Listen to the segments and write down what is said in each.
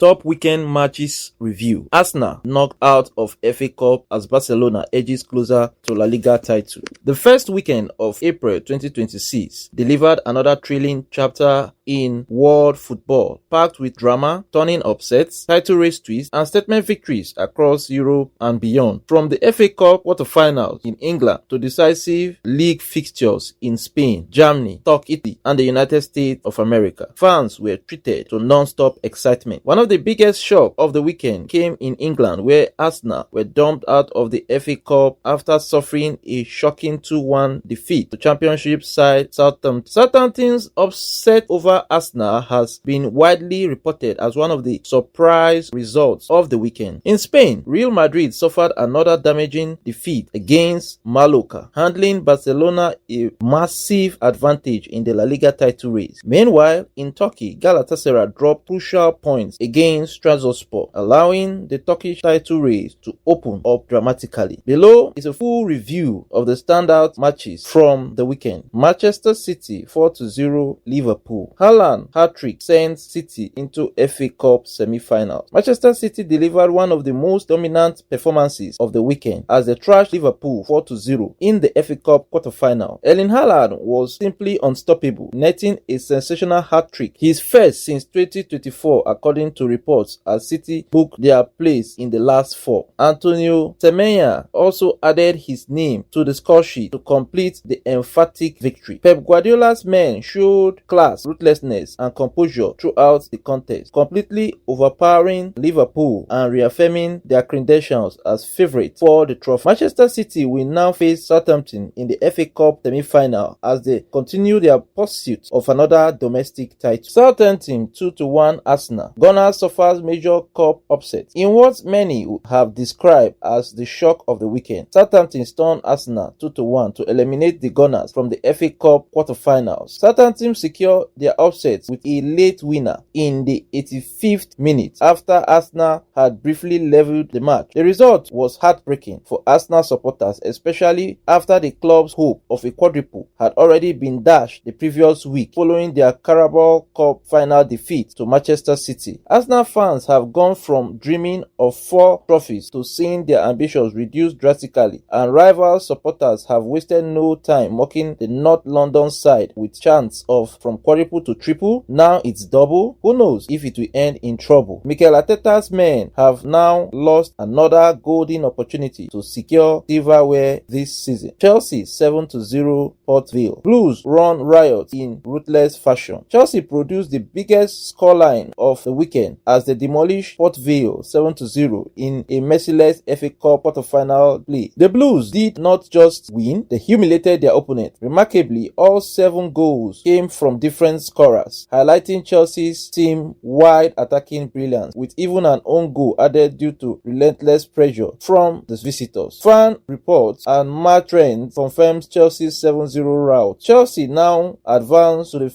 Top weekend matches review. Arsenal knocked out of FA Cup as Barcelona edges closer to La Liga title. The first weekend of April 2026 delivered another thrilling chapter in world football, packed with drama, turning upsets, title race twists, and statement victories across Europe and beyond. From the FA Cup quarterfinals in England to decisive league fixtures in Spain, Germany, Turkey, Italy, and the United States of America, fans were treated to non-stop excitement. One of the biggest shocks of the weekend came in England, where Arsenal were dumped out of the FA Cup after suffering a shocking 2-1 defeat to Championship side Southampton. Southampton's upset over Arsenal has been widely reported as one of the surprise results of the weekend. In Spain, Real Madrid suffered another damaging defeat against Mallorca, handing Barcelona a massive advantage in the La Liga title race. Meanwhile, in Turkey, Galatasaray dropped crucial points against Trabzonspor, allowing the Turkish title race to open up dramatically. Below is a full review of the standout matches from the weekend. Manchester City 4-0 Liverpool. Haaland hat-trick sends City into FA Cup semi-finals. Manchester City delivered one of the most dominant performances of the weekend as they trashed Liverpool 4-0 in the FA Cup quarterfinal. Erling Haaland was simply unstoppable, netting a sensational hat-trick, his first since 2024 according to reports, as City booked their place in the last four. Antonio Semenyo also added his name to the score sheet to complete the emphatic victory. Pep Guardiola's men showed class, ruthlessness, and composure throughout the contest, completely overpowering Liverpool and reaffirming their credentials as favourites for the trophy. Manchester City will now face Southampton in the FA Cup semi-final as they continue their pursuit of another domestic title. Southampton 2-1 Arsenal. Gunners suffers major cup upset in what many have described as the shock of the weekend. Southampton stunned Arsenal 2-1 to eliminate the Gunners from the FA Cup quarterfinals. Southampton secured their upset with a late winner in the 85th minute after Arsenal had briefly leveled the match. The result was heartbreaking for Arsenal supporters, especially after the club's hope of a quadruple had already been dashed the previous week following their Carabao Cup final defeat to Manchester City. Arsenal fans have gone from dreaming of 4 trophies to seeing their ambitions reduced drastically, and rival supporters have wasted no time mocking the North London side with chants of from quadruple to triple, now it's double. Who knows if it will end in trouble? Mikel Arteta's men have now lost another golden opportunity to secure silverware this season. Chelsea 7-0 Port Vale. Blues run riot in ruthless fashion. Chelsea produced the biggest scoreline of the weekend as they demolished Port Vale 7-0 in a merciless FA Cup quarterfinal play. The Blues did not just win, they humiliated their opponent. Remarkably, all 7 goals came from different scorers, highlighting Chelsea's team-wide attacking brilliance, with even an own goal added due to relentless pressure from the visitors. Fan reports and match trends confirms Chelsea's 7-0 rout. Chelsea now advance to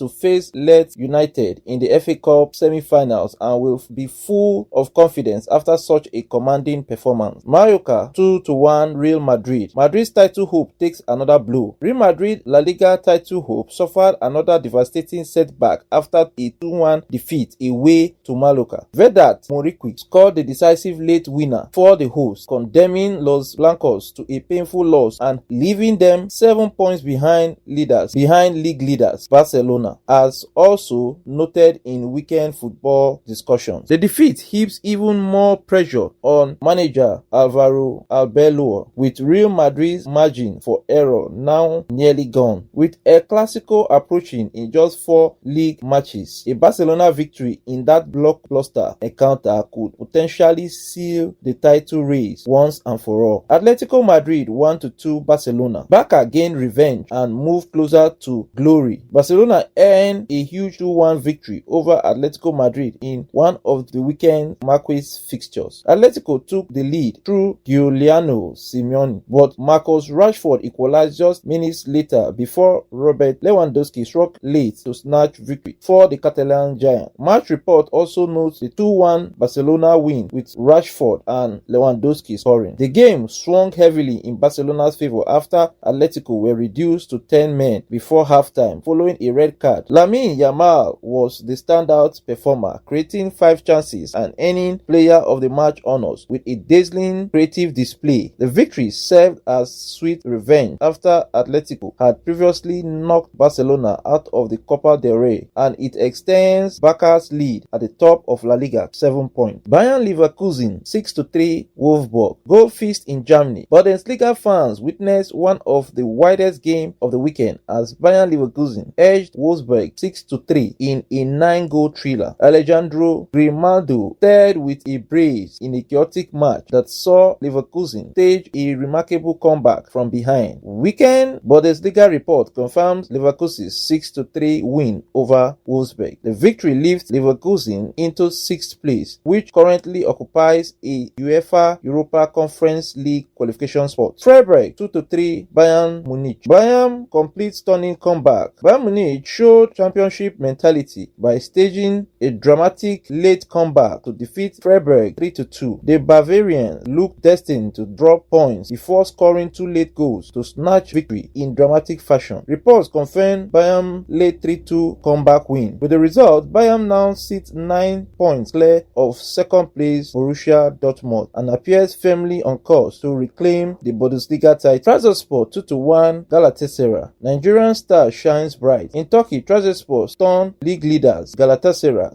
face Leeds United in the FA Cup semi-finals and will be full of confidence after such a commanding performance. Mallorca 2-1 Real Madrid. Madrid's title hope takes another blow. Real Madrid La Liga title hope suffered another devastating setback after a 2-1 defeat away to Mallorca. Vedat Moriqui scored the decisive late winner for the hosts, condemning Los Blancos to a painful loss and leaving them 7 points behind league leaders Barcelona, as also noted in weekend football discussions. The defeat heaps even more pressure on manager Alvaro Arbeloa, with Real Madrid's margin for error now nearly gone. With El Clasico approaching in just 4 league matches, a Barcelona victory in that blockbuster encounter could potentially seal the title race once and for all. Atletico Madrid 1-2 Barcelona. Barca gained revenge and moved closer to glory. Barcelona earned a huge 2-1 victory over Atletico Madrid in one of the weekend Marquez fixtures. Atletico took the lead through Giuliano Simeone, but Marcus Rashford equalized just minutes later before Robert Lewandowski Lewandowski struck late to snatch victory for the Catalan giant. Match report also notes the 2-1 Barcelona win with Rashford and Lewandowski scoring. The game swung heavily in Barcelona's favor after Atletico were reduced to 10 men before halftime following a red card. Lamine Yamal was the standout performer, creating 5 chances and earning player of the match honors with a dazzling creative display. The victory served as sweet revenge after Atletico had previously knocked Barcelona out of the Copa del Rey, and it extends Barca's lead at the top of La Liga 7 points. Bayern Leverkusen 6-3 Wolfsburg. Goal feast in Germany. Bundesliga fans witnessed one of the widest games of the weekend as Bayern Leverkusen edged Wolfsburg 6-3 in a 9-goal thriller. Alejandro Grimaldo starred with a brace in a chaotic match that saw Leverkusen stage a remarkable comeback from behind. Weekend Bundesliga report confirms Leverkusen's 6-3 win over Wolfsburg. The victory lifts Leverkusen into 6th place, which currently occupies a UEFA Europa Conference League qualification spot. Freiburg 2-3 Bayern Munich. Bayern complete stunning comeback. Bayern Munich showed championship mentality by staging a dramatic late comeback to defeat Freiburg 3-2. The Bavarians looked destined to drop points before scoring 2 late goals to snatch victory in dramatic fashion. Reports confirm Bayern late 3-2 comeback win. With the result, Bayern now sits 9 points clear of second place Borussia Dortmund and appears firmly on course to reclaim the Bundesliga title. Trabzonspor 2-1 Galatasaray. Nigerian star shines bright. In Turkey, Trabzonspor stunned league leaders Galatasaray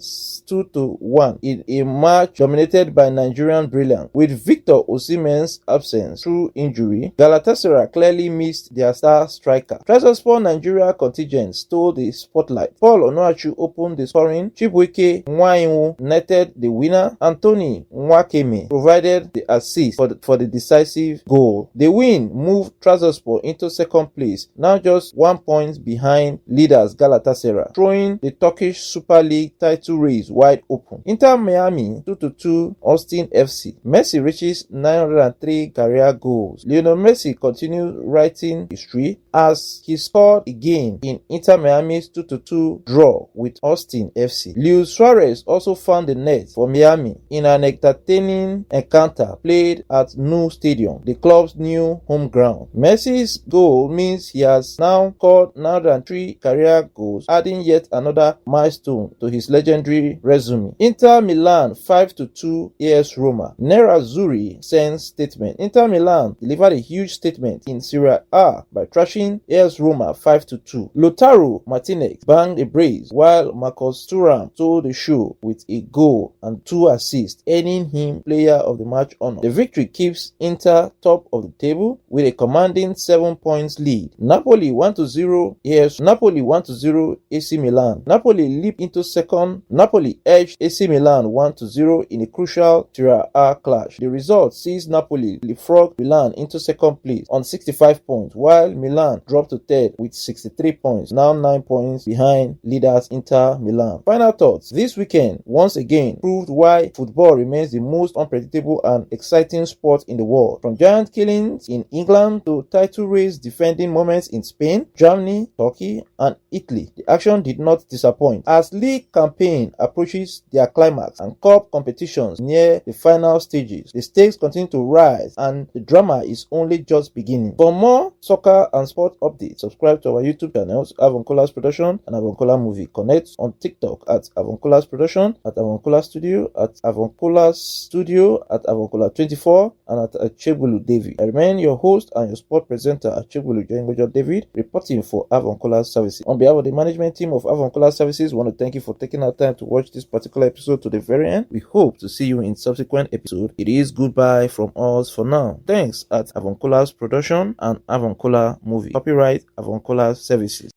2-1 in a match dominated by Nigerian brilliance. With Victor Osimhen's absence through injury, Galatasaray clearly missed their star striker. Trabzonspor Nigeria contingent stole the spotlight. Paul Onuachu opened the scoring. Chibuike Nwainwu netted the winner. Anthony Nwakeme provided the assist for the decisive goal. The win moved Trabzonspor into second place, now just 1 point behind leaders Galatasaray, throwing the Turkish Super League title race wide open. Inter Miami 2-2 Austin FC. Messi reaches 903 career goals. Lionel Messi continues writing history as he scored again in Inter Miami's 2-2 draw with Austin FC. Luis Suarez also found the net for Miami in an entertaining encounter played at Nou Stadium, the club's new home ground. Messi's goal means he has now scored 903 career goals, adding yet another milestone to his legendary resume. Inter Milan 5-2 AS Roma. Nerazzurri sends statement. Inter Milan delivered a huge statement in Serie A by thrashing AS Roma 5-2. Lautaro Martinez banged a brace while Marcus Thuram stole the show with a goal and 2 assists, earning him player of the match honor. The victory keeps Inter top of the table with a commanding 7 points lead. Napoli 1-0 AS Napoli 1-0 AC Milan. Napoli leaped into second. Napoli edged AC Milan 1-0 in a crucial Serie A clash. The result sees Napoli leapfrog Milan into second place on 65 points, while Milan dropped to third with 63 points, now 9 points behind leaders Inter Milan. Final thoughts. This weekend once again proved why football remains the most unpredictable and exciting sport in the world. From giant killings in England to title race defending moments in Spain, Germany, Turkey, and Italy, the action did not disappoint. As league campaign approaches their climax and cup competitions near the final stages, the stakes continue to rise and the drama is only just beginning. For more soccer and sport updates, subscribe to our YouTube channels, Avoncolas Production and Avoncola Movie. Connect on TikTok at Avoncolas Production, at Avoncola Studio, at Avoncolas Studio, at Avoncola24, and at Achebulu David. I remain your host and your sport presenter, Achebulu Jengojo David, reporting for Avoncolas Services. On behalf of the management team of Avoncolas Services, we want to thank you for taking our time to watch this particular episode to the very end. We hope to see you in subsequent episode. It is goodbye from us for now. Thanks at Avoncolas Production and Avoncola Movie. Copyright Avoncolas Services.